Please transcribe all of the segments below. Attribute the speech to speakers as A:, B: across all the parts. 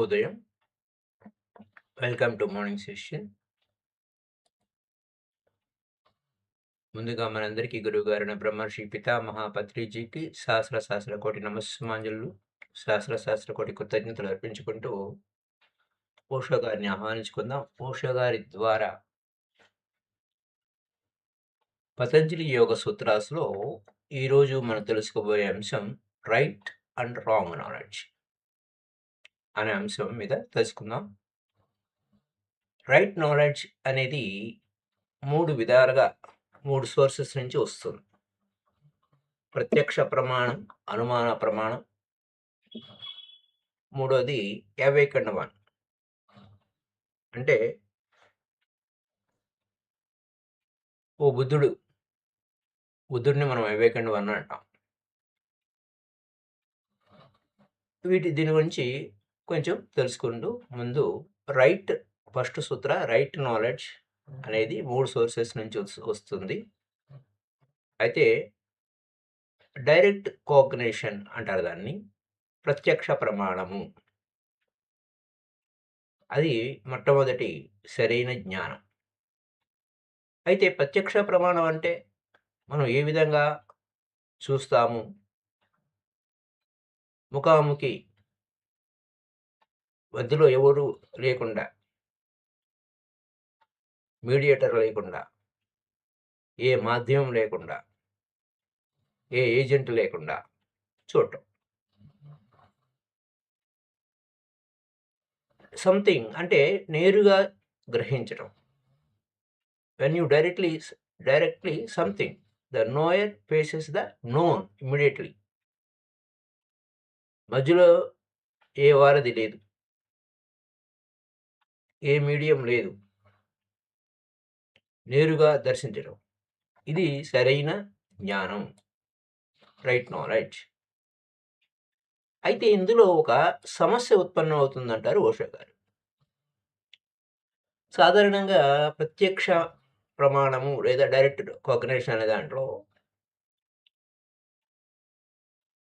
A: శుభోదయం. Welcome to morning session. ముందుగా మనందరికీ గురువుగారైన బ్రహ్మర్షి పితామహ పత్రిజీకి సహస్ర కోటి నమస్సుమాంజలు, సహస్ర కోటి కృతజ్ఞతలు అర్పించుకుంటూ ఓషో గారిని ఆహ్వానించుకుందాం. ఓషో గారి ద్వారా పతంజలి యోగ సూత్రాస్లో ఈరోజు మనం తెలుసుకోబోయే అంశం రైట్ అండ్ రాంగ్ నాలెడ్జ్ అనే అంశం మీద తెలుసుకుందాం. రైట్ నాలెడ్జ్ అనేది 3 విధాలుగా 3 సోర్సెస్ నుంచి వస్తుంది. ప్రత్యక్ష ప్రమాణం, అనుమాన ప్రమాణం, మూడోది అవేకెండ్ వన్. అంటే బుద్ధుడిని మనం అవేకెండ్ వన్ అంటాం. దీని గురించి కొంచెం తెలుసుకుంటూ ముందు ఫస్ట్ సూత్ర రైట్ నాలెడ్జ్ అనేది 3 సోర్సెస్ నుంచి వస్తుంది. అయితే డైరెక్ట్ కోగ్నిషన్ అంటారు దాన్ని, ప్రత్యక్ష ప్రమాణము. అది మొట్టమొదటి సరైన జ్ఞానం. అయితే ప్రత్యక్ష ప్రమాణం అంటే మనం ఏ విధంగా చూస్తాము? ముఖాముఖి మధ్యలో ఎవరు లేకుండా, మీడియేటర్ లేకుండా, ఏ మాధ్యమం లేకుండా, ఏ ఏజెంట్ లేకుండా చూడటం. సంథింగ్ అంటే నేరుగా గ్రహించడం. When you directly something, the knower faces the known immediately. మధ్యలో ఏ వారధి లేదు, ఏ మీడియం లేదు, నేరుగా దర్శించడం. ఇది సరైన జ్ఞానం, రైట్ నాలెడ్జ్. అయితే ఇందులో ఒక సమస్య ఉత్పన్నం అవుతుందంటారు ఓషో గారు. సాధారణంగా ప్రత్యక్ష ప్రమాణము లేదా డైరెక్ట్ కాగ్నిషన్ అనే దాంట్లో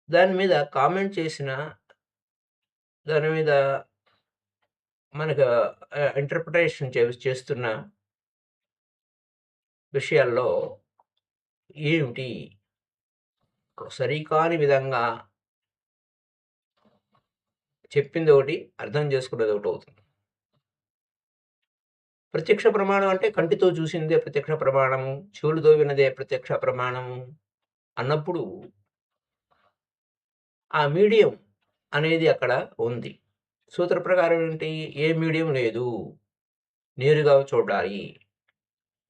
A: దాని మీద కామెంట్ చేసిన, దాని మీద మనకు ఇంటర్ప్రిటేషన్ చేస్తున్న విషయాల్లో ఏమిటి సరికాని విధంగా చెప్పింది ఒకటి, అర్థం చేసుకున్నది ఒకటి అవుతుంది. ప్రత్యక్ష ప్రమాణం అంటే కంటితో చూసిందే ప్రత్యక్ష ప్రమాణము, చెవులతో విన్నదే ప్రత్యక్ష ప్రమాణము అన్నప్పుడు ఆ మీడియం అనేది అక్కడ ఉంది. సూత్ర ప్రకారం ఏంటి? ఏ మీడియం లేదు, నేరుగా చూడాలి.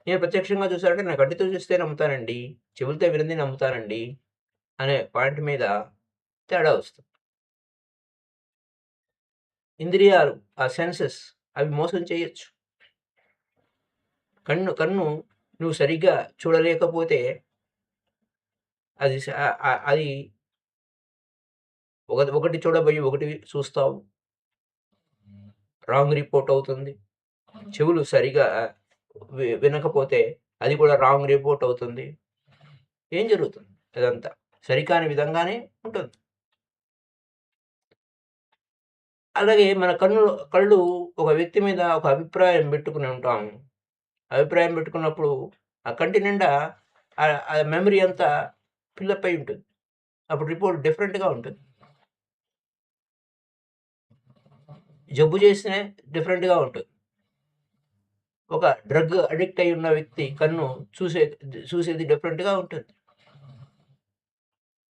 A: నేను ప్రత్యక్షంగా చూసానంటే నా కంటితో చూస్తే నమ్ముతానండి, చెవులతో విన్నది నమ్ముతానండి అనే పాయింట్ మీద తేడా వస్తుంది. ఇంద్రియాలు, ఆ సెన్సెస్ అవి మోసం చేయొచ్చు. కన్ను నువ్వు సరిగ్గా చూడలేకపోతే అది ఒకటి చూడబోయి ఒకటి చూస్తావు, రాంగ్ రిపోర్ట్ అవుతుంది. చెవులు సరిగా వినకపోతే అది కూడా రాంగ్ రిపోర్ట్ అవుతుంది. ఏం జరుగుతుంది? అదంతా సరికాని విధంగానే ఉంటుంది. అలాగే మన కళ్ళు ఒక వ్యక్తి మీద ఒక అభిప్రాయం పెట్టుకుని ఉంటాము. అభిప్రాయం పెట్టుకున్నప్పుడు ఆ కంటి నిండా ఆ మెమరీ అంతా ఫిల్లప్ అయి ఉంటుంది. అప్పుడు రిపోర్ట్ డిఫరెంట్‌గా ఉంటుంది. జబ్బు చేసినా డిఫరెంట్‌గా ఉంటుంది. ఒక డ్రగ్ అడిక్ట్ అయి ఉన్న వ్యక్తి కన్ను చూసేది డిఫరెంట్‌గా ఉంటుంది.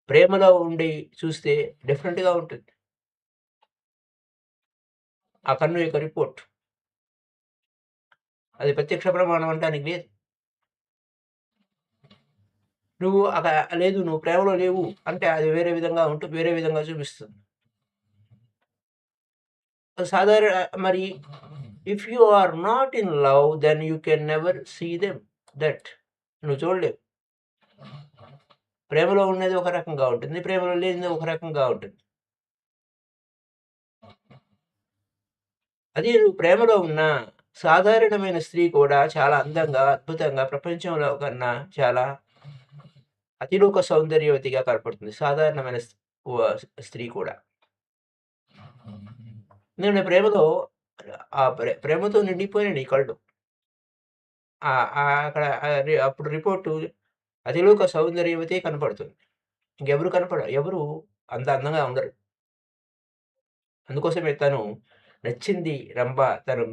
A: ప్రేమలో ఉండి చూస్తే డిఫరెంట్‌గా ఉంటుంది. ఆ కన్ను యొక్క రిపోర్ట్. అది ప్రత్యక్ష ప్రమాణం అనటానికి లేదు. లేదు నువ్వు ప్రేమలో లేవు అంటే అది వేరే విధంగా చూపిస్తుంది. మరి if you are not in love then you can never see them. నువ్వు చూడలేవు. ప్రేమలో ఉన్నది ఒక రకంగా ఉంటుంది, ప్రేమలో లేనిది ఒక రకంగా ఉంటుంది. అదే నువ్వు ప్రేమలో ఉన్న సాధారణమైన స్త్రీ కూడా చాలా అందంగా, అద్భుతంగా, ప్రపంచంలో కన్నా చాలా అతిలోక సౌందర్యవతిగా కనపడుతుంది. సాధారణమైన స్త్రీ కూడా. నేను ప్రేమలో ప్రేమతో నిండిపోయినాయి నీ కళ్ళు. అక్కడ అప్పుడు రిపోర్టు అతిలోక సౌందర్యవతే కనపడుతుంది. ఎవరు అంత అందంగా ఉండరు. అందుకోసమే తను నచ్చింది రంభ, తను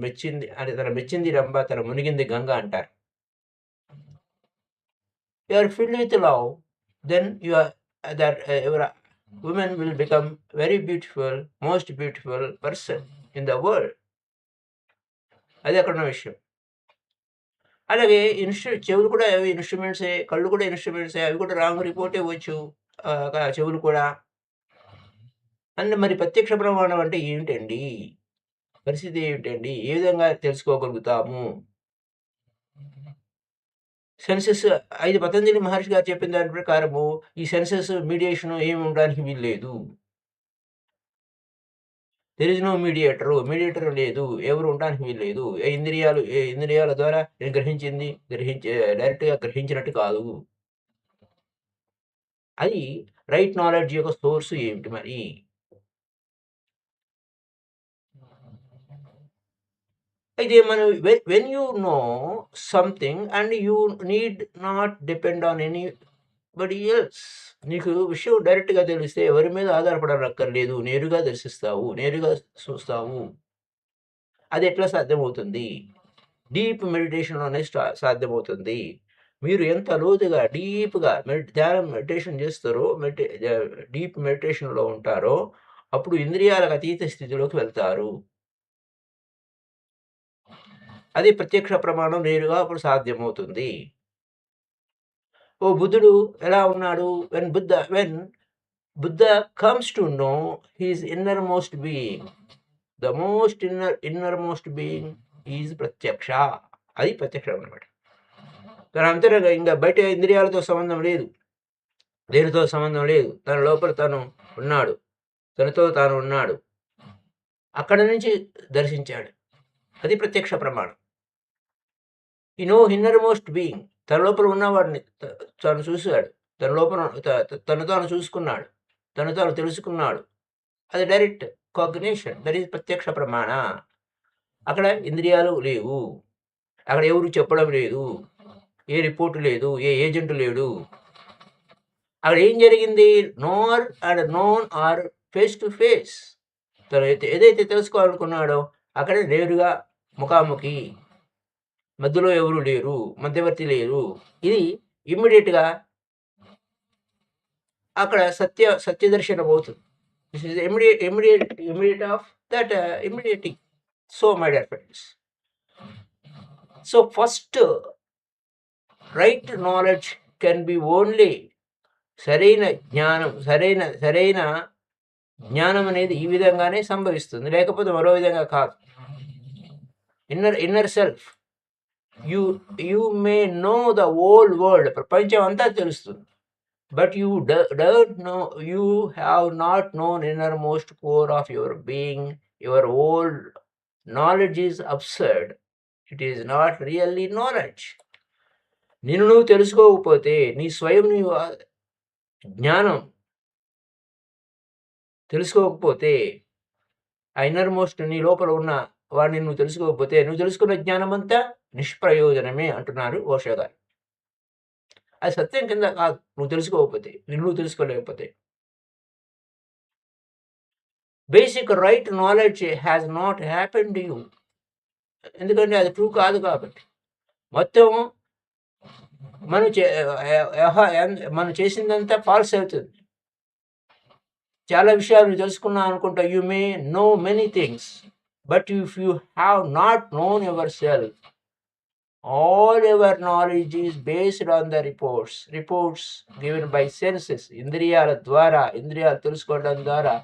A: మెచ్చింది రంభ, తను మునిగింది గంగ అంటారు. You are filled with love, then you are your woman will become very beautiful, most beautiful person in the world. అది అక్కడున్న విషయం. అలాగే చెవులు కూడా అవి ఇన్‌స్ట్రుమెంట్సే, కళ్ళు కూడా ఇన్‌స్ట్రుమెంట్సే. అవి కూడా రాంగ్ రిపోర్టే ఇవ్వచ్చు. చెవులు కూడా. అండ్ మరి ప్రత్యక్ష ప్రమాణం అంటే ఏంటండి? పరిస్థితి ఏమిటండి? ఏ విధంగా తెలుసుకోగలుగుతాము? సెన్సెస్ 5 పతంజలి మహర్షి గారు చెప్పిన దాని ప్రకారము ఈ సెన్సెస్ మీడియేషన్ ఏమి ఉండడానికి వీల్లేదు. దేర్ ఈజ్ నో మీడియేటర్ లేదు. ఎవరు ఉండడానికి వీల్లేదు. ఇంద్రియాల ద్వారా నేను డైరెక్ట్‌గా గ్రహించినట్టు కాదు. అది రైట్ నాలెడ్జ్ యొక్క సోర్స్ ఏమిటి మరి? అయితే మనం when you know something and you need not depend on anybody else. నీకు విషయం డైరెక్ట్‌గా తెలిస్తే ఎవరి మీద ఆధారపడనక్కర్లేదు. నేరుగా దర్శిస్తావు. నేరుగా చూస్తావు. అది ఎట్లా సాధ్యమవుతుంది? డీప్ మెడిటేషన్‌లోనే సాధ్యమవుతుంది. మీరు ఎంత లోతుగా డీప్‌గా మెడిటేషన్ చేస్తారో డీప్ మెడిటేషన్‌లో ఉంటారో అప్పుడు ఇంద్రియాలకు అతీత స్థితిలోకి వెళ్తారు. అది ప్రత్యక్ష ప్రమాణం నేరుగా అప్పుడు సాధ్యమవుతుంది. బుద్ధుడు ఎలా ఉన్నాడు? When Buddha comes to know his innermost being. The most innermost being is ప్రత్యక్ష. అది ప్రత్యక్షం అన్నమాట. తన అంతరంగ ఇంక బయట ఇంద్రియాలతో సంబంధం లేదు. దేనితో సంబంధం లేదు. తన లోపల తను ఉన్నాడు. తనతో తాను ఉన్నాడు. అక్కడి నుంచి దర్శించాడు. అది ప్రత్యక్ష ప్రమాణం. ఈ నో ఇన్నర్‌మోస్ట్ బీయింగ్. తన లోపల ఉన్నవాడిని తను చూసాడు. తన లోపల తను తాను చూసుకున్నాడు. తను తాను తెలుసుకున్నాడు. అది డైరెక్ట్ కాగ్నిషన్. దట్ ఈస్ ప్రత్యక్ష ప్రమాణ. అక్కడ ఇంద్రియాలు లేవు. అక్కడ ఎవరు చెప్పడం లేదు. ఏ రిపోర్ట్ లేదు. ఏ ఏజెంట్ లేడు. అక్కడ ఏం జరిగింది? Knower and known are face to face. తను ఏదైతే తెలుసుకోవాలనుకున్నాడో అక్కడే నేరుగా ముఖాముఖి. మధ్యలో ఎవరు లేరు. మధ్యవర్తి లేరు. ఇది ఇమ్మీడియేట్‌గా అక్కడ సత్యదర్శనం అవుతుంది. This is immediate of that immediating. So my dear friends. So first right knowledge can be only సరైన జ్ఞానం అనేది ఈ విధంగానే సంభవిస్తుంది. లేకపోతే మరో విధంగా కాదు. Inner self. You may know the whole world. ప్రపంచం అంతా తెలుస్తుంది. But you don't know, you have not known innermost core of your being. Your whole knowledge is absurd. It is not really knowledge. నిన్ను నువ్వు తెలుసుకోకపోతే నీ స్వయం జ్ఞానం తెలుసుకోకపోతే ఆ ఇన్నర్మోస్ట్ నీ లోపల ఉన్న వాడిని నువ్వు తెలుసుకోకపోతే నువ్వు తెలుసుకున్న జ్ఞానం అంతా నిష్ప్రయోజనమే అంటున్నారు ఓషో గారు. అది సత్యం కింద కాదు. నువ్వు తెలుసుకోకపోతే నువ్వు తెలుసుకోలేకపోతే. Basic right knowledge has not happen to you. ఎందుకంటే అది ట్రూ కాదు కాబట్టి. మొత్తం మనం చేసిందంతా ఫాల్స్ అవుతుంది. చాలా విషయాలు నువ్వు తెలుసుకున్నావు అనుకుంటా. You may know many things. But if you have not known your self, all your knowledge is based on the reports given by senses. ఇంద్రియాలు తెలుసుకోవడం ద్వారా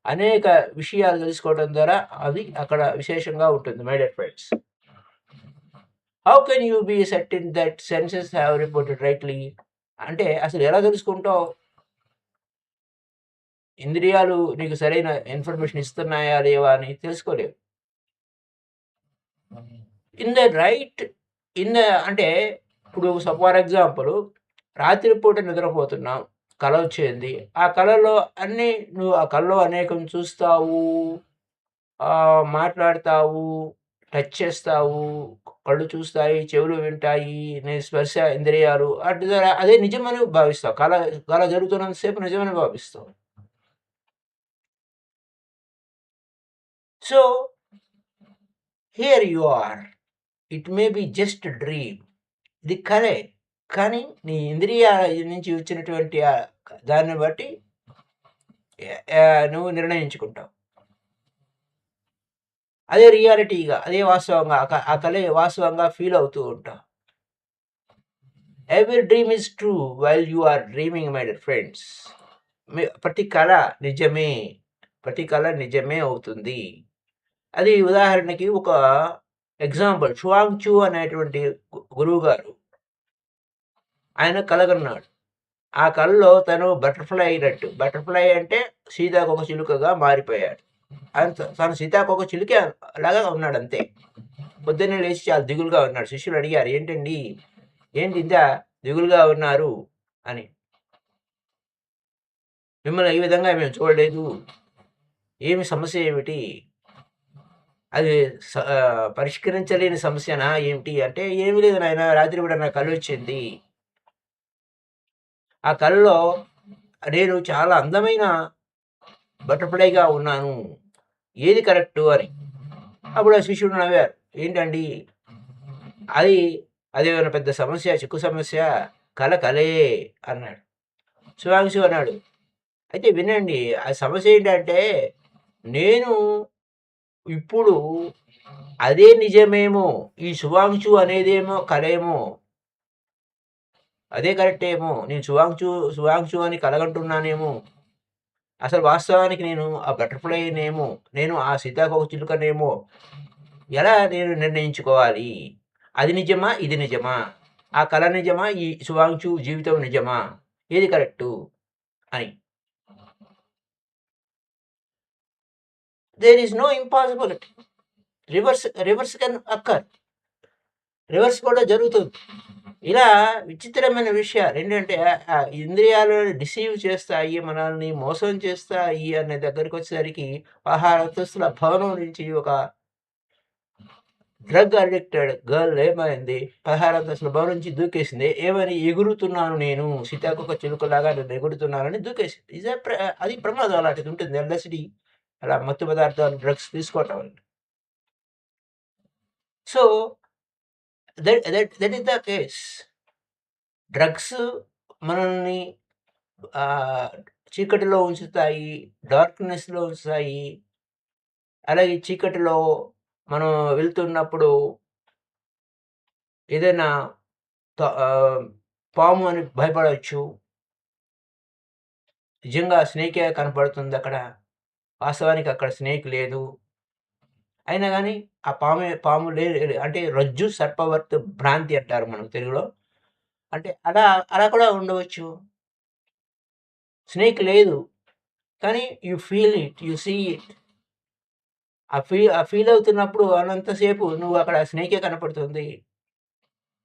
A: అనేక విషయాలు తెలుసుకోవడం ద్వారా అది అక్కడ విశేషంగా ఉంటుంది. My dear friends, how can you be certain that senses have reported rightly? అంటే అసలు ఎలా తెలుసుకుంటావు? ఇంద్రియాలు నీకు సరైన ఇన్ఫర్మేషన్ ఇస్తున్నాయా లేవా అని తెలుసుకోలేవు. అంటే ఇప్పుడు ఫర్ ఎగ్జాంపుల్ రాత్రిపూట నిద్రపోతున్నావు, కల వచ్చింది. ఆ కలలో నువ్వు ఆ కలలో అనేకం చూస్తావు. మాట్లాడతావు, టచ్ చేస్తావు, కళ్ళు చూస్తాయి, చెవులు వింటాయి, నీ స్పర్శ ఇంద్రియాలు అదే నిజమని భావిస్తావు. కల కల జరుగుతున్నంత సేపు నిజమని భావిస్తావు. So, here you are. It may be just dream. ఇది కలే. కానీ నీ ఇంద్రియాల నుంచి వచ్చినటువంటి దాన్ని బట్టి నువ్వు నిర్ణయించుకుంటావు. అదే రియాలిటీగా, అదే వాస్తవంగా ఆ కలే వాస్తవంగా ఫీల్ అవుతూ ఉంటావు. Every dream is true while you are dreaming my dear friends. ప్రతి కళ నిజమే. ప్రతి కళ నిజమే అవుతుంది. అది ఉదాహరణకి ఒక ఎగ్జాంపుల్ 'షువాంగ్ చూ' అనేటువంటి గురువుగారు ఆయన కలగన్నాడు. ఆ కలలో తను బటర్‌ఫ్లై అయినట్టు. బటర్‌ఫ్లై అంటే సీతాకోక చిలుకగా మారిపోయాడు. తను సీతాకోక చిలుకే లాగా ఉన్నాడంతే. పొద్దున్నే లేచి చాలా దిగులుగా ఉన్నాడు. శిష్యులు అడిగారు, "ఏంటండి? ఏంటి ఇంత దిగులుగా ఉన్నారు" అని. "మిమ్మల్ని ఈ విధంగా మేము చూడలేదు. ఏమి సమస్య ఏమిటి? అది పరిష్కరించలేని సమస్యనా ఏమిటి?" అంటే, "ఏమి లేదు నాయనా, రాత్రి పూట నాకు కలొచ్చింది. ఆ కలలో నేను చాలా అందమైన బటర్‌ఫ్లైగా ఉన్నాను. ఏది కరెక్టు" అని. అప్పుడు ఆ శిష్యుడు నవ్వారు. "ఏంటండి అది అదేమైనా పెద్ద సమస్య, చిక్కు సమస్య? కల కలే" అన్నాడు. శుభాంశు అన్నాడు, "అయితే వినండి, ఆ సమస్య ఏంటంటే, నేను ఇప్పుడు అదే నిజమేమో, ఈ శుభాంశు అనేదేమో కలేమో, అదే కరెక్టేమో, నేను శుభాంశు అని కలగంటున్నానేమో, అసలు వాస్తవానికి నేను ఆ బటర్‌ఫ్లైనేమో, నేను ఆ సీతాకోకచిలుకనేమో, ఎలా నేను నిర్ణయించుకోవాలి? అది నిజమా? ఇది నిజమా? ఆ కల నిజమా? ఈ శుభాంశు జీవితం నిజమా? ఏది కరెక్టు?" అని. There is no impossibility. Reverse can occur. Reverse కూడా జరుగుతుంది. ఇలా విచిత్రమైన విషయాలేంటంటే ఇంద్రియాలను డిసీవ్ చేస్తాయి, మనల్ని మోసం చేస్తాయి అనే దగ్గరికొచ్చేసరికి 16 భవనం నుంచి ఒక డ్రగ్ అడిక్టెడ్ గర్ల్ ఏమైంది? 16 భవనం నుంచి దూకేసింది. ఏమని? ఎగురుతున్నాను నేను, సీతాకోక చిలుకలాగా నేను ఎగురుతున్నానని దూకేసింది. అది ప్రమాదం అలాంటిది ఉంటుంది. ఎల్ఎస్‌డి అలా మత్తు పదార్థాలు, డ్రగ్స్ తీసుకోవటం వల్ల. So, that is the case. Drugs మనల్ని ఆహ్, చీకటిలో ఉంచుతాయి. డార్క్‌నెస్‌లో ఉంచుతాయి. అలాగే చీకటిలో మనం వెళ్తున్నప్పుడు ఏదైనా ఆహ్, పాము అని భయపడొచ్చు. నిజంగా స్నేకే కనపడుతుందక్కడ. వాస్తవానికి అక్కడ స్నేక్ లేదు. అయినా గాని ఆ పాము అంటే రజ్జు సర్పవర్త్ భ్రాంతి అంటారు మనం తెలుగులో. అంటే అలా కూడా ఉండవచ్చు. స్నేక్ లేదు. కానీ you feel it. You see it. ఆ ఫీల్ అవుతున్నప్పుడు అనంతసేపు నువ్వు అక్కడ స్నేకే కనపడుతుంది.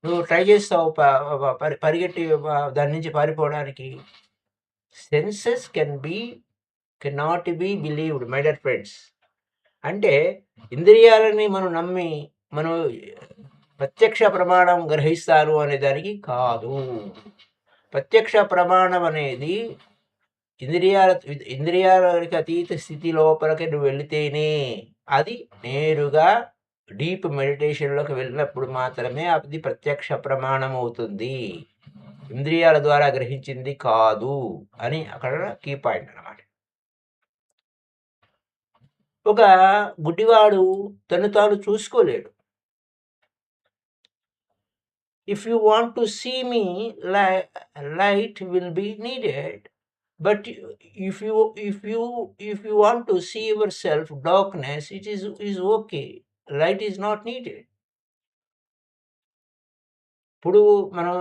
A: నువ్వు ట్రై చేస్తావు ప వ పరిగెట్టి దాని నుంచి పారిపోవడానికి. Senses cannot be believed my dear friends. అంటే ఇంద్రియాలని మనం నమ్మి మనం ప్రత్యక్ష ప్రమాణం గ్రహిస్తాను అనే దానికి కాదు. ప్రత్యక్ష ప్రమాణం అనేది ఇంద్రియాల ఇంద్రియాలకి అతీత స్థితి లోపలికి నువ్వు వెళితేనే అది నేరుగా డీప్ మెడిటేషన్‌లోకి వెళ్ళినప్పుడు మాత్రమే అది ప్రత్యక్ష ప్రమాణం అవుతుంది. ఇంద్రియాల ద్వారా గ్రహించింది కాదు అని అక్కడ కీ పాయింట్ అన్నమాట. ఒక గుడ్డివాడు తను తాను చూసుకోలేడు. If you want to see me లై light will be needed. But if you want to see yourself darkness, it is okay. Light is not needed. ఇప్పుడు మనం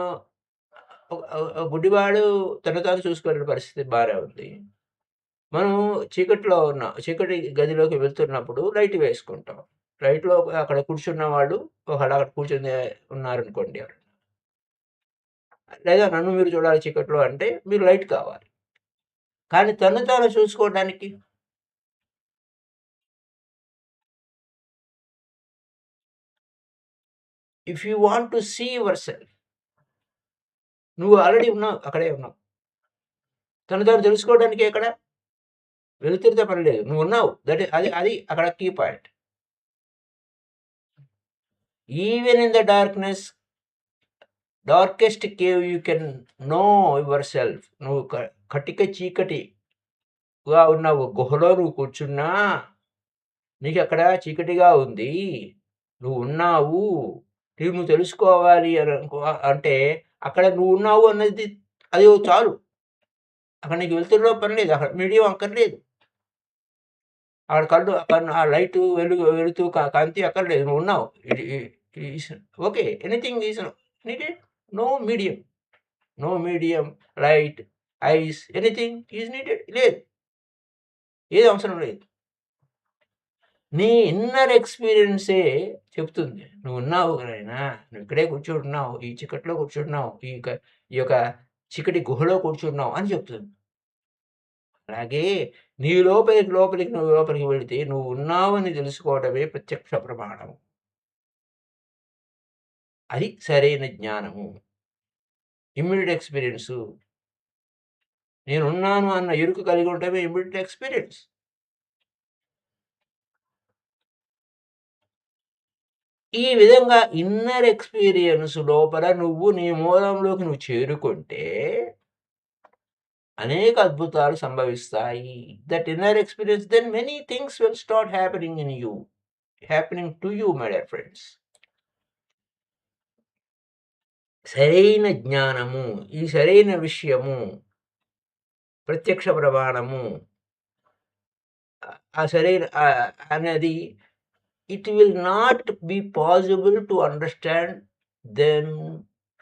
A: గుడ్డివాడు తను తాను చూసుకోలేని పరిస్థితి బానే ఉంది. మనం చీకటి గదిలోకి వెళ్తున్నప్పుడు లైట్ వేసుకుంటాం. లైట్‌లో అక్కడ కూర్చున్న వాళ్ళు ఒకవేళ అక్కడ కూర్చొని ఉన్నారనుకోండి. లేదా నన్ను మీరు చూడాలి చీకట్లో అంటే మీరు లైట్ కావాలి. కానీ తను తాను చూసుకోవడానికి if you want to see yourself, నువ్వు ఆల్రెడీ ఉన్నావు. అక్కడే ఉన్నావు. తను తాను తెలుసుకోవడానికి ఎక్కడ వెలుతురుతో పని లేదు. నువ్వున్నావు. అది అక్కడ key point. Even in the darkest cave you can know yourself. నువ్వు కటిక చీకటిగా ఉన్న ఒక గుహలో నువ్వు కూర్చున్నా, నీకక్కడ చీకటిగా ఉంది. నువ్వున్నావు. నువ్వు తెలుసుకోవాలి అని అంటే అక్కడ నువ్వున్నావు అన్నది అది చాలు. అక్కడ నీకు వెలుతురులో పని లేదు. అక్కడ మీడియం అక్కర్లేదు. ఆడ ఆ లైటు వెలుతూ కాంతి అక్కర్లేదు. నువ్వున్నావు. Is okay. Anything is needed. No medium. No medium, light, eyes, anything is needed. లేదు. ఏది అవసరం లేదు. నీ ఇన్నర్ ఎక్స్‌పీరియన్సే చెప్తుంది. నువ్వున్నావు నాయనా. నువ్వు ఇక్కడే కూర్చుంటున్నావు. ఈ చీకట్లో కూర్చుంటున్నావు. ఈ యొక్క చీకటి గుహలో కూర్చున్నావు అని చెప్తుంది. అలాగే నీ లోపలికి వెళితే నువ్వున్నావని తెలుసుకోవడమే ప్రత్యక్ష ప్రమాణం. అది సరైన జ్ఞానము. Immediate experience. నేనున్నాను అన్న ఎరుక కలిగి ఉండటమే ఇమ్మీడియేట్ ఎక్స్‌పీరియన్స్. ఈ విధంగా ఇన్నర్ ఎక్స్‌పీరియన్స్ లోపల నువ్వు నీ మూలంలోకి నువ్వు చేరుకుంటే అనేక అద్భుతాలు సంభవిస్తాయి. That inner experience, then many things will start happening to you my dear friends. సరైన జ్ఞానము, ఈ సరైన విషయము, ప్రత్యక్ష ప్రమాణము, ఆ సరైన అనేది it will not be possible to understand them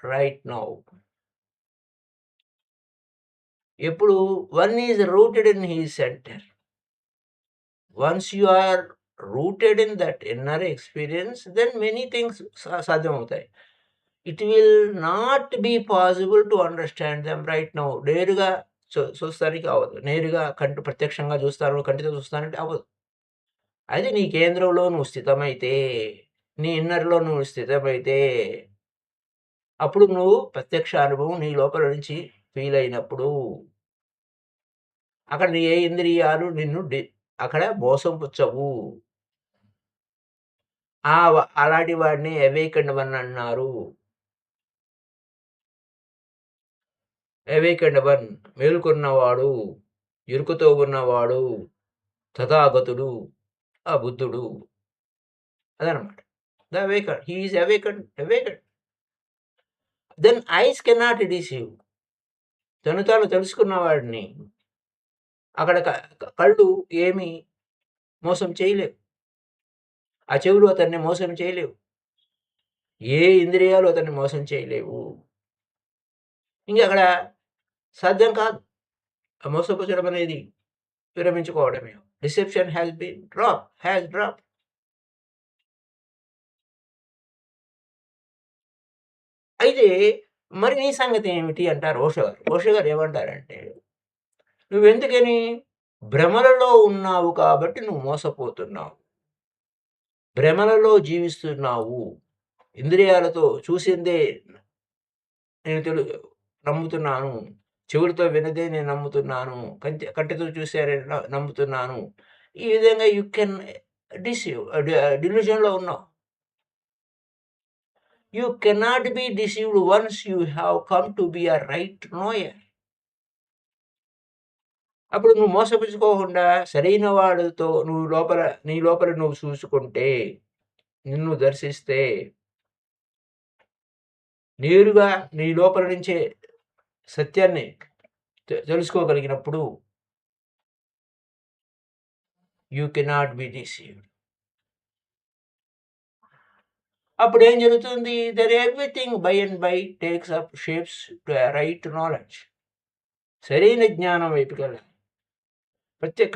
A: right now. ఎప్పుడు one is rooted in his center. Once you are rooted in that inner experience, then many things సాధ్యమవుతాయి. It will not be possible to understand them right now. నేరుగా చూస్తానికి అవ్వదు. నేరుగా ప్రత్యక్షంగా చూస్తాను, కంటితో చూస్తానంటే అవ్వదు. అది నీ కేంద్రంలో నువ్వు స్థితమైతే, నీ ఇన్నర్‌లో నువ్వు స్థితమైతే, అప్పుడు నువ్వు ప్రత్యక్ష అనుభవం నీ లోపల నుంచి ఫీల్ అయినప్పుడు, అక్కడ నీ ఏ ఇంద్రియాలు నిన్ను అక్కడ మోసపుచ్చవు. అలాంటి వాడిని అవేకెండ్ వన్ అన్నారు. అవేకెండ్ వన్ మేలుకున్నవాడు, ఎరుకతో ఉన్నవాడు, తథాగతుడు, ఆ బుద్ధుడు. అదనమాట. The awakened. He is awakened. Then eyes cannot deceive. తను తాను తెలుసుకున్న వాడిని అక్కడ కళ్ళు ఏమి మోసం చేయలేవు. ఆ చెవులు అతన్ని మోసం చేయలేవు. ఏ ఇంద్రియాలు అతన్ని మోసం చేయలేవు. అక్కడ సాధ్యం కాదు. ఆ మోసపుచ్చడం అనేది విరమించుకోవడమే. Deception has dropped. అయితే మరి నీ సంగతి ఏమిటి అంటారు ఓషో గారు. ఓషో గారు ఏమంటారంటే, నువ్వెందుకని భ్రమలలో ఉన్నావు కాబట్టి నువ్వు మోసపోతున్నావు. భ్రమలలో జీవిస్తున్నావు. ఇంద్రియాలతో చూసిందే నేను నమ్ముతున్నాను. చెవులతో విన్నదే నేను నమ్ముతున్నాను. కంటితో చూసారే నమ్ముతున్నాను. ఈ విధంగా యూ కెన్ డిల్యూజన్‌లో ఉన్నావు. You cannot be deceived once you have come to be a right knower. అప్పుడు నువ్వు మోసపుచ్చుకోకుండా సరైన వాడితో నీ లోపల నువ్వు చూసుకుంటే, నిన్ను దర్శిస్తే, నేరుగా నీ లోపల నుంచే సత్యాన్ని తెలుసుకోగలిగినప్పుడు యూ కెనాట్ బి డిసీవ్డ్. అప్పుడేం జరుగుతుంది? Everything by and by takes up shapes to a right knowledge. సరైన జ్ఞానం వైపుకెళ్ళాలి.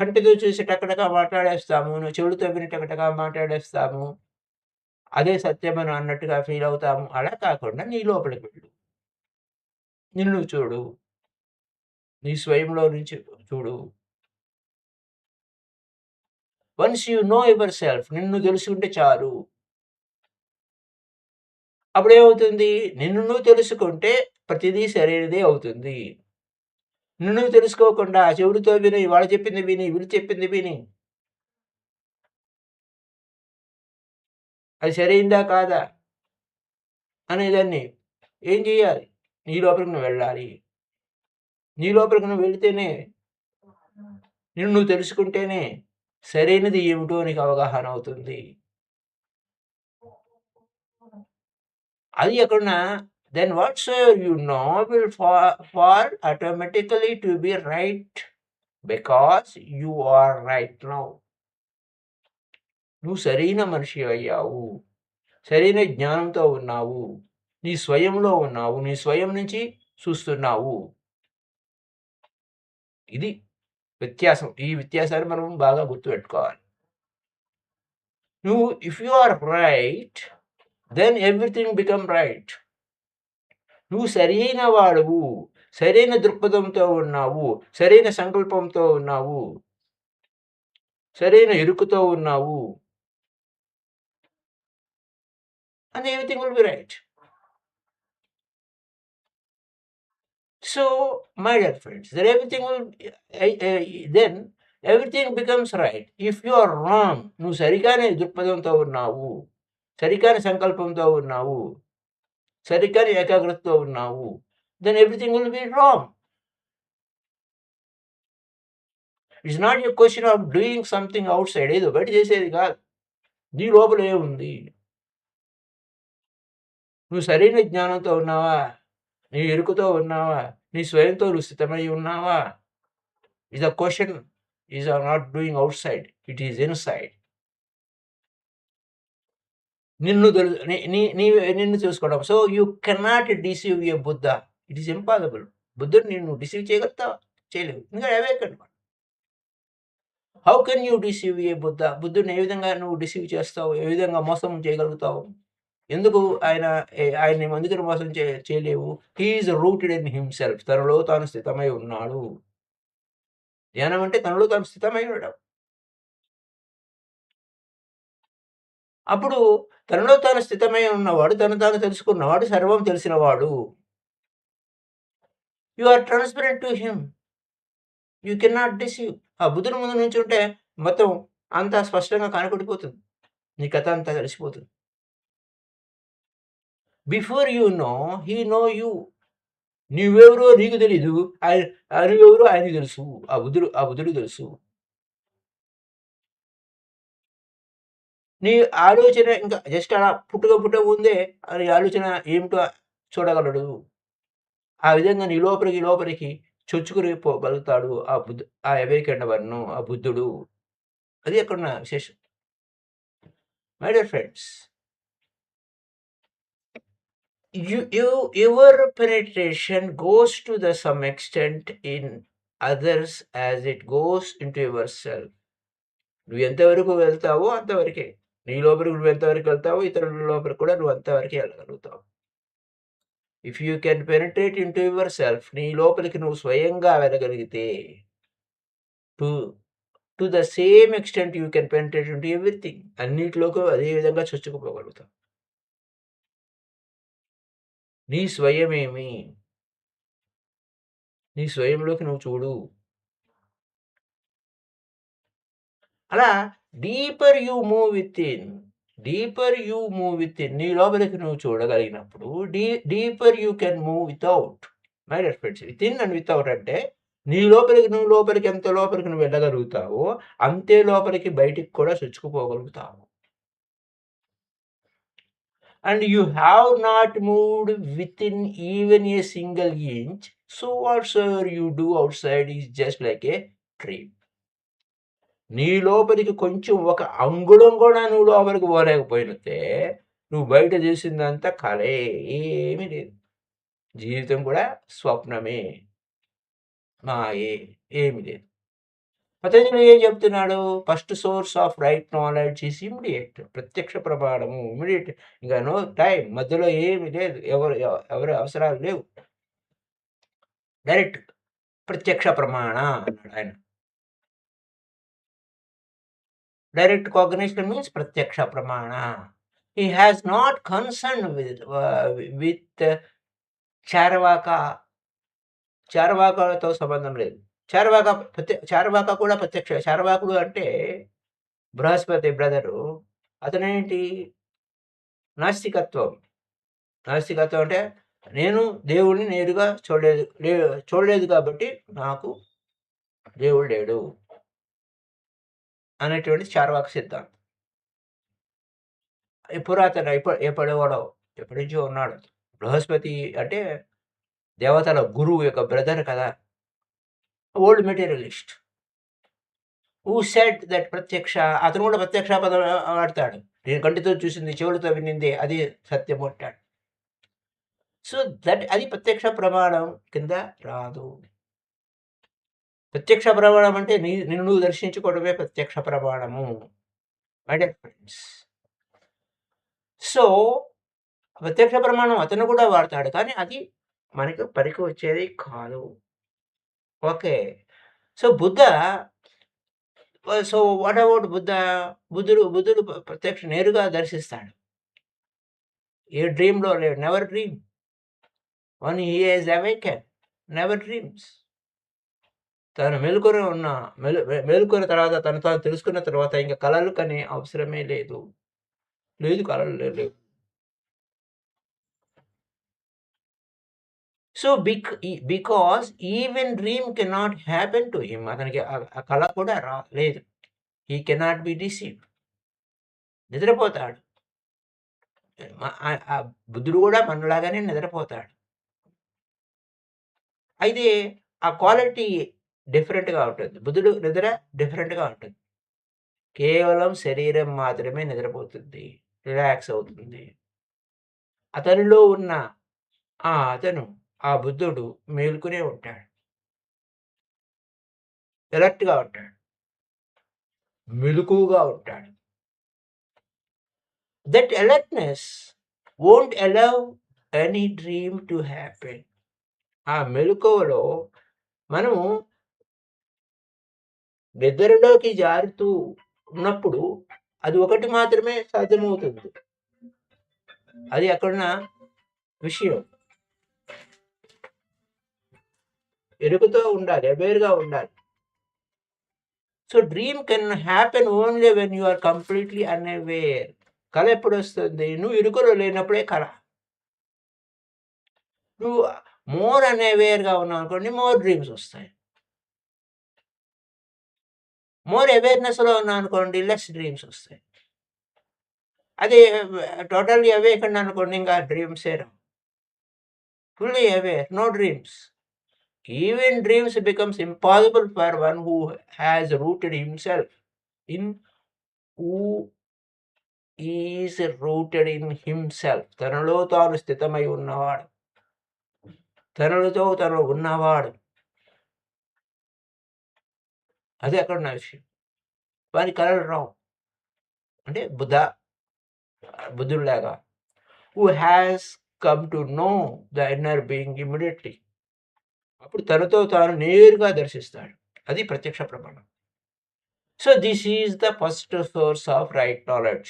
A: కంటితో చూసి టకటకా మాట్లాడేస్తాము. చెవులతో విని టకటకా మాట్లాడేస్తాము. అదే సత్యమని అన్నట్టుగా ఫీల్ అవుతాము. అలా కాకుండా నీ లోపలికి వెళ్ళు. నిన్ను చూడు. నీ స్వయంలో నుంచి చూడు. Once you know your self, నిన్ను తెలుసుకుంటే చాలు. అప్పుడేమవుతుంది? నిన్ను నువ్వు తెలుసుకుంటే ప్రతిదీ సరైనదే అవుతుంది. నిన్ను నువ్వు తెలుసుకోకుండా చెవుడితో విని, వాళ్ళు చెప్పింది విని, వీళ్ళు చెప్పింది విని, అది సరైందా? కాదా? అనేదాన్ని ఏం జేయాలి? నీ లోపలికి నువ్వు వెళ్ళాలి. నీ లోపలికి నువ్వు వెళితేనే, నిన్ను నువ్వు తెలుసుకుంటేనే సరైనది ఏమిటో నీకు అవగాహన అవుతుంది. అది ఎక్కడున్నా then whatsoever you know will fall automatically to be right because you are right now. నువ్వు సరైన మనిషి అయ్యావు. సరైన జ్ఞానంతో ఉన్నావు. నీ స్వయంలో ఉన్నావు. నీ స్వయం నుంచి చూస్తున్నావు. ఇది వ్యత్యాసం. ఈ వ్యత్యాసాన్ని మనం బాగా గుర్తుపెట్టుకోవాలి. If you are right, then everything become right. నువ్వు సరైన వాడవు. సరైన దృక్పథంతో ఉన్నావు. సరైన సంకల్పంతో ఉన్నావు. సరైన ఎరుకతో ఉన్నావు. And everything will be right. So, my dear friends, then then everything becomes right. If you are wrong, నువ్వు సరిగానే దృక్పథంతో ఉన్నావు. సరికాని సంకల్పంతో ఉన్నావు. సరికాని ఏకాగ్రతతో ఉన్నావు. Then everything will be wrong. It's not a question of doing something outside. ఏదో బయట చేసేది కాదు. నీ లోపల ఏముంది? నువ్వు సరైన జ్ఞానంతో ఉన్నావా? నీ ఎరుకతో ఉన్నావా? నీ స్వయంతో నువ్వు స్థితమై ఉన్నావా? Is the question is not doing outside. It is inside. నిన్ను నిన్ను చూసుకోవడం. So, you cannot deceive a Buddha. It is impossible. బుద్ధుడిని నిన్ను డిసీవ్ చేయగలుగుతావా? చేయలేవు. ఎందుకంటే awakened. How can you deceive a Buddha? బుద్ధుడిని ఏ విధంగా నువ్వు డిసీవ్ చేస్తావు? ఏ విధంగా మోసం చేయగలుగుతావు? ఎందుకు ఆయన్ని ఎందుకు మోసం చేయలేవు? He is rooted in himself. తనలో తాను స్థితమై ఉన్నాడు. ధ్యానం అంటే తనలో తాను స్థితమై ఉండడం. అప్పుడు తనలో తాను స్థితమై ఉన్నవాడు, తను తాను తెలుసుకున్నవాడు, సర్వం తెలిసినవాడు. You are transparent to him. You cannot deceive. ఆ బుద్ధుని ముందు నుంచుంటే మొత్తం అంతా స్పష్టంగా కనపడిపోతుంది. నీ కథ అంతా తెలిసిపోతుంది. Before you know, he no you. నువ్వెవరో నీకు తెలీదు. నువ్వెవరో ఆయనకు తెలుసు. ఆ బుద్ధుడికి తెలుసు. నీ ఆలోచన ఇంకా జస్ట్ అలా పుట్టక ముందే నీ ఆలోచన ఏమిటో చూడగలడు. ఆ విధంగా నీ లోపలికి చొచ్చుకుని పోగలుగుతాడు ఆ అవేకెండ్ వన్, ఆ బుద్ధుడు. అది అక్కడున్న విశేషం. My dear friends, your penetration goes to the some extent in others as it goes into yourself. నువ్వు ఎంతవరకు వెళ్తావో అంతవరకే. నీ లోపలికి నువ్వు ఎంతవరకు వెళ్తావో ఇతరుల లోపలికి కూడా నువ్వు అంతవరకే వెళ్ళగలుగుతావు. If you can penetrate into yourself, నీ లోపలికి నువ్వు స్వయంగా వెళ్ళగలిగితే, to to the same extent you can penetrate into everything. అన్నిటిలోకి అదే విధంగా చొచ్చుకుపోగలుగుతావు. నీ స్వయమేమి? నీ స్వయంలోకి నువ్వు చూడు. అలా డీపర్ యూ మూవ్ వితిన్. నీ లోపలికి నువ్వు చూడగలిగినప్పుడు deeper you can move without. My dear friends, within and without అంటే నీ లోపలికి ఎంత లోపలికి నువ్వు వెళ్ళగలుగుతావో అంతే లోపలికి బయటికి కూడా చొచ్చుకుపోగలుగుతావు. And you have not moved within even a single inch, so whatsoever you do outside is just like a dream. నీ లోపలికి కొంచెం ఒక అంగుళం కూడా నువ్వు లోపలికి పోలేకపోయినట్టే నువ్వు బయట చేసిందంతా కలే, ఏమీ లేదు. జీవితం కూడా స్వప్నమే, మాయే, ఏమి లేదు. పతంజలి ఏం చెప్తున్నాడు? First source of right knowledge is immediate. ప్రత్యక్ష ప్రమాణము ఇమ్మీడియట్. ఇంకా నో టైం, మధ్యలో ఏమి లేదు. ఎవరి అవసరాలు లేవు. డైరెక్ట్ ప్రత్యక్ష ప్రమాణ అన్నాడు ఆయన. డైరెక్ట్ కాగ్నిషన్ మీన్స్ ప్రత్యక్ష ప్రమాణ. He has not concern with Charvaka. చార్వాకలతో సంబంధం లేదు. చార్వాక కూడా చార్వాకుడు అంటే బృహస్పతి బ్రదరు. అతనేంటి నాస్తికత్వం. నాస్తికత్వం అంటే నేను దేవుడిని నేరుగా చూడలేదు కాబట్టి నాకు దేవుడు లేడు అనేటువంటి చార్వాక సిద్ధాంతం. పురాతన ఎప్పటివాడో ఎప్పటి నుంచో ఉన్నాడు. బృహస్పతి అంటే దేవతల గురువు యొక్క బ్రదర్ కదా! Old materialist. Who said that ప్రత్యక్ష. అతను కూడా ప్రత్యక్ష పదం వాడతాడు. నేను కంటితో చూసింది, చెవులతో వినింది అది సత్యము అంటాడు. సో, అది ప్రత్యక్ష ప్రమాణం కింద రాదు. ప్రత్యక్ష ప్రమాణం అంటే నిన్ను నువ్వు దర్శించుకోవడమే ప్రత్యక్ష ప్రమాణము. My dear friends. సో, ప్రత్యక్ష ప్రమాణం అతను కూడా వాడతాడు. కానీ అది మనకు పనికి వచ్చేది కాదు. Okay. So, what about Buddha? బుద్ధుడు నేరుగా దర్శిస్తాడు. ఏ డ్రీమ్‌లో లేడు. Never dream. One he is awaken never dreams. తను మేలుకున్న తర్వాత తాను తెలుసుకున్న తర్వాత ఇంక కలలు కనే అవసరమే లేదు. కలలు లేవు. So, because even dream cannot happen to him. అతనికి ఆ కల కూడా లేదు. He cannot be deceived. నిద్రపోతాడు. బుద్ధుడు కూడా మనలాగానే నిద్రపోతాడు. అయితే ఆ క్వాలిటీ డిఫరెంట్‌గా ఉంటుంది. బుద్ధుడు నిద్ర డిఫరెంట్‌గా ఉంటుంది. కేవలం శరీరం మాత్రమే నిద్రపోతుంది. రిలాక్స్ అవుతుంది. అతనిలో ఉన్న ఆ బుద్ధుడు మేలుకునే ఉంటాడు. ఎలర్ట్‌గా ఉంటాడు. మెలకువగా ఉంటాడు. That alertness won't allow any dream to happen. ఆ మెలకువలో మనము నిద్రలోకి జారుతూ ఉన్నప్పుడు అది ఒకటి మాత్రమే సాధ్యమవుతుంది. అది అక్కడున్న విషయం. ఎరుకతో ఉండాలి. అవేర్‌గా ఉండాలి. So, dream can happen only when you are completely unaware. కల ఎప్పుడొస్తుంది? నువ్వు ఎరుకలో లేనప్పుడే కల. నువ్వు మోర్ అన్‌అవేర్‌గా ఉన్నావనుకోండి, మోర్ డ్రీమ్స్ వస్తాయి. మోర్ అవేర్‌నెస్‌లో ఉన్నావనుకోండి, లెస్ డ్రీమ్స్ వస్తాయి. అదే టోటల్లీ అవేకెండ్ అనుకోండి, ఇంకా డ్రీమ్సే రావు. Fully aware, no dreams. Even dreams becomes impossible for one who has rooted himself in who is rooted in himself. తనలో తాను స్థితమై ఉన్నవాడు. తనలో ఉన్నవాడు. అదే అక్కడున్న విషయం. వారికి కలలు రావు. అంటే బుద్ధుడిలాగా. Who has come to know the inner being immediately. అప్పుడు తనతో తాను నేరుగా దర్శిస్తాడు. అది ప్రత్యక్ష ప్రమాణం. So, this is the first source of right knowledge.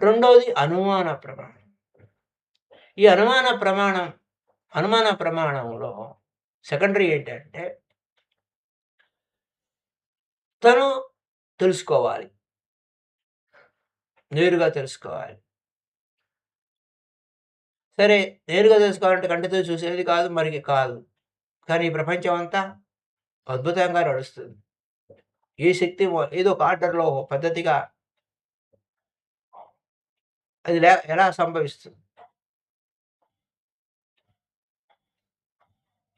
A: రెండవది అనుమాన ప్రమాణం. ఈ అనుమాన ప్రమాణంలో సెకండరీ ఏంటంటే తను తెలుసుకోవాలి. నేరుగా తెలుసుకోవాలి. సరే, నేరుగా తెలుసుకోవాలంటే కంటితో చూసేది కాదు, మరికి కాదు. కానీ ఈ ప్రపంచం అంతా అద్భుతంగా నడుస్తుంది. ఏ శక్తి ఏదో ఒక ఆర్డర్‌లో పద్ధతిగా అది ఎలా సంభవిస్తుంది?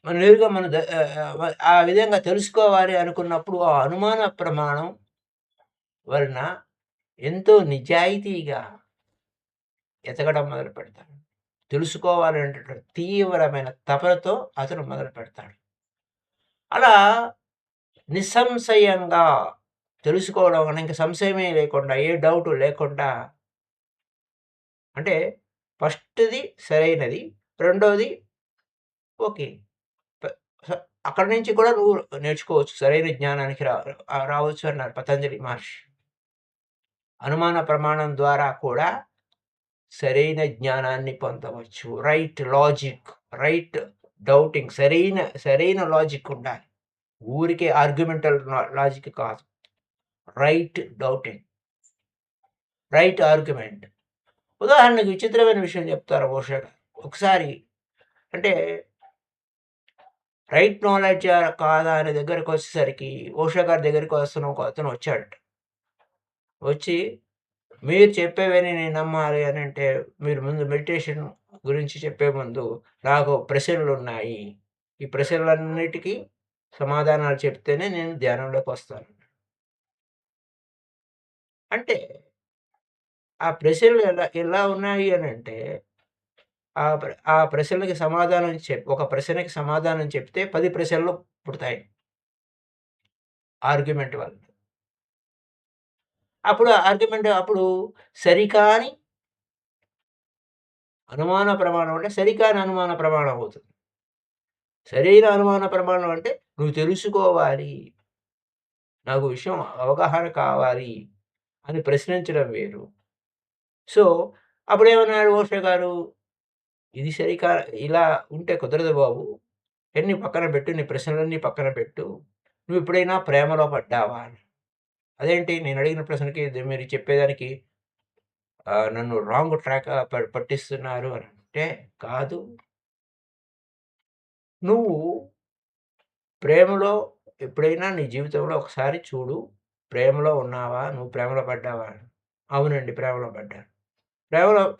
A: మనం నేరుగా ఆ విధంగా తెలుసుకోవాలి అనుకున్నప్పుడు ఆ అనుమాన ప్రమాణం వలన ఎంతో నిజాయితీగా ఎతకడం మొదలుపెడతాడు. తెలుసుకోవాలనేటటువంటి తీవ్రమైన తపనతో అతను మొదలుపెడతాడు. అలా నిస్సంశయంగా తెలుసుకోవడం వలన ఇంక సంశయమే లేకుండా, ఏ డౌటు లేకుండా, అంటే ఫస్ట్‌ది సరైనది. రెండోది ఓకే. అక్కడి నుంచి కూడా నువ్వు నేర్చుకోవచ్చు. సరైన జ్ఞానానికి రావచ్చు అన్నారు పతంజలి మహర్షి. అనుమాన ప్రమాణం ద్వారా కూడా సరైన జ్ఞానాన్ని పొందవచ్చు. రైట్ లాజిక్, రైట్ డౌటింగ్, సరైన లాజిక్ ఉండాలి. ఊరికే ఆర్గ్యుమెంటల్ లాజిక్ కాదు. Right doubting, right argument. ఉదాహరణకు విచిత్రమైన విషయం చెప్తారు ఓషో గారు. ఒకసారి అంటే రైట్ నాలెడ్జా కాదా అనే దగ్గరకొచ్చేసరికి ఓషో గారి దగ్గరికి వస్తున్న ఒక అతను వచ్చాడట. వచ్చి మీరు చెప్పేవన్నీ నేను నమ్మాలి అనంటే, మీరు ముందు మెడిటేషన్ గురించి చెప్పే ముందు నాకు ప్రశ్నలున్నాయి. ఈ ప్రశ్నలన్నిటికి సమాధానాలు చెప్తేనే నేను ధ్యానంలోకొస్తాను. అంటే ఆ ప్రశ్నలు ఎలా ఉన్నాయి అనంటే, ఆ ప్రశ్నలకి సమాధానం ఒక ప్రశ్నకి సమాధానం చెప్తే 10 ప్రశ్నలు పుడతాయి ఆర్గ్యుమెంట్ వల్ల. అప్పుడు సరికాని అనుమాన ప్రమాణం అంటే సరికాని అనుమాన ప్రమాణం అవుతుంది. సరైన అనుమాన ప్రమాణం అంటే నువ్వు తెలుసుకోవాలి. నాకు విషయం అవగాహన కావాలి అని ప్రశ్నించడం వేరు. సో, అప్పుడేమన్నాడు ఓషో గారు, ఇది ఇలా ఉంటే కుదరదు బాబు. ఇయన్నీ పక్కన పెట్టు. నీ ప్రశ్నలన్నీ పక్కన పెట్టు. నువ్వెప్పుడైనా ప్రేమలో పడ్డావా? అదేంటి నేనడిగిన ప్రశ్నకి మీరు చెప్పేదానికి నన్ను రాంగ్ ట్రాక్ పట్టిస్తున్నారు అనంటే, కాదు. నువ్వు ప్రేమలో ఎప్పుడైనా నీ జీవితంలో ఒకసారి చూడు. ప్రేమలో ఉన్నావా? నువ్వు ప్రేమలో పడ్డావా? అవునండి. ప్రేమలో పడ్డాను.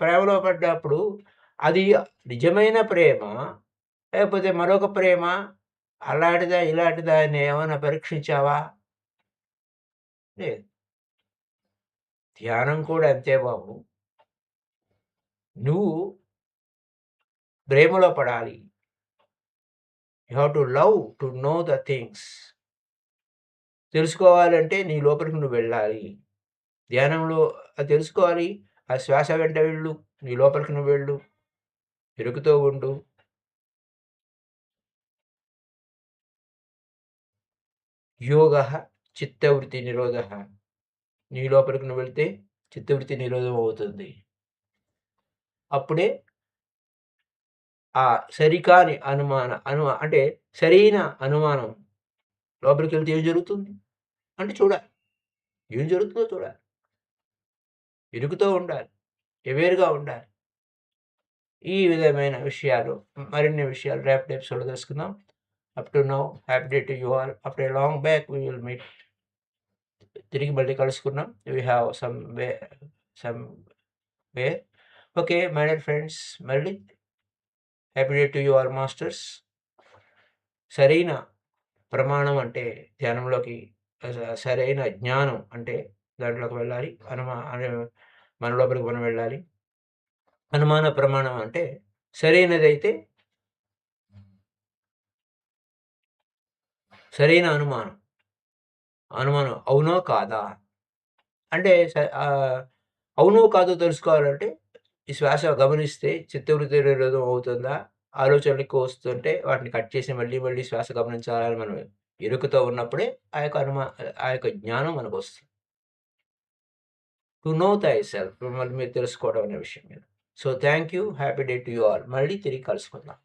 A: ప్రేమలో పడ్డప్పుడు అది నిజమైన ప్రేమ? లేకపోతే మరొక ప్రేమ? అలాంటిదా? ఇలాంటిదా? అని ఏమన్నా పరీక్షించావా? లేదు. ధ్యానం కూడా అంతే బాబు. నువ్వు ప్రేమలో పడాలి. You have to love to know the things. తెలుసుకోవాలంటే నీ లోపలికి నువ్వు వెళ్ళాలి. ధ్యానంలో అది తెలుసుకోవాలి. ఆ శ్వాస వెంట వెళ్ళు. నీ లోపలికి నువ్వు వెళ్ళు. ఎరుగుతూ ఉండు. యోగః చిత్తవృత్తి నిరోధః. నీ లోపలికి నువ్వు వెళ్తే చిత్తవృత్తి నిరోధం అవుతుంది. అప్పుడే ఆ సరికాని అంటే సరైన అనుమానం లోపలికెళ్తే ఏం జరుగుతుంది? అంటే చూడాలి. ఏం జరుగుతుందో చూడాలి. ఎరుగుతూ ఉండాలి. అవేర్‌గా ఉండాలి. ఈ విధమైన విషయాలు మరిన్ని విషయాలు రేపటి ఎపిసోడ్‌లో తెలుసుకుందాం. Up to now happy day to you all. After a long back we will meet. తిరిగి మళ్ళీ కలుసుకుందాం. We have some way. Okay my dear friends, మళ్ళీ happy day to you all masters. సరైన ప్రమాణం అంటే ధ్యానంలోకి సరైన జ్ఞానం అంటే దాంట్లోకి వెళ్ళాలి. మన లోపలికి మనం వెళ్ళాలి. అనుమాన ప్రమాణం అంటే సరైనదైతే సరైన అనుమానం. అవునో కాదా? అంటే అవునో కాదో తెలుసుకోవాలంటే ఈ శ్వాస గమనిస్తే చిత్తవృత్తి నిరోధం అవుతుందా? ఆలోచనలు ఎక్కువ వస్తుంటే వాటిని కట్ చేసి మళ్ళీ మళ్ళీ శ్వాస గమనించాలని మనం ఎరుకతో ఉన్నప్పుడే ఆ యొక్క జ్ఞానం మనకొస్తుంది. టు నో థైసెల్ఫ్ మిమ్మల్ని మీరు తెలుసుకోవడం అనే విషయం మీద. So, thank you. Happy day to you all. మళ్ళీ తిరిగి కలుసుకుందాం.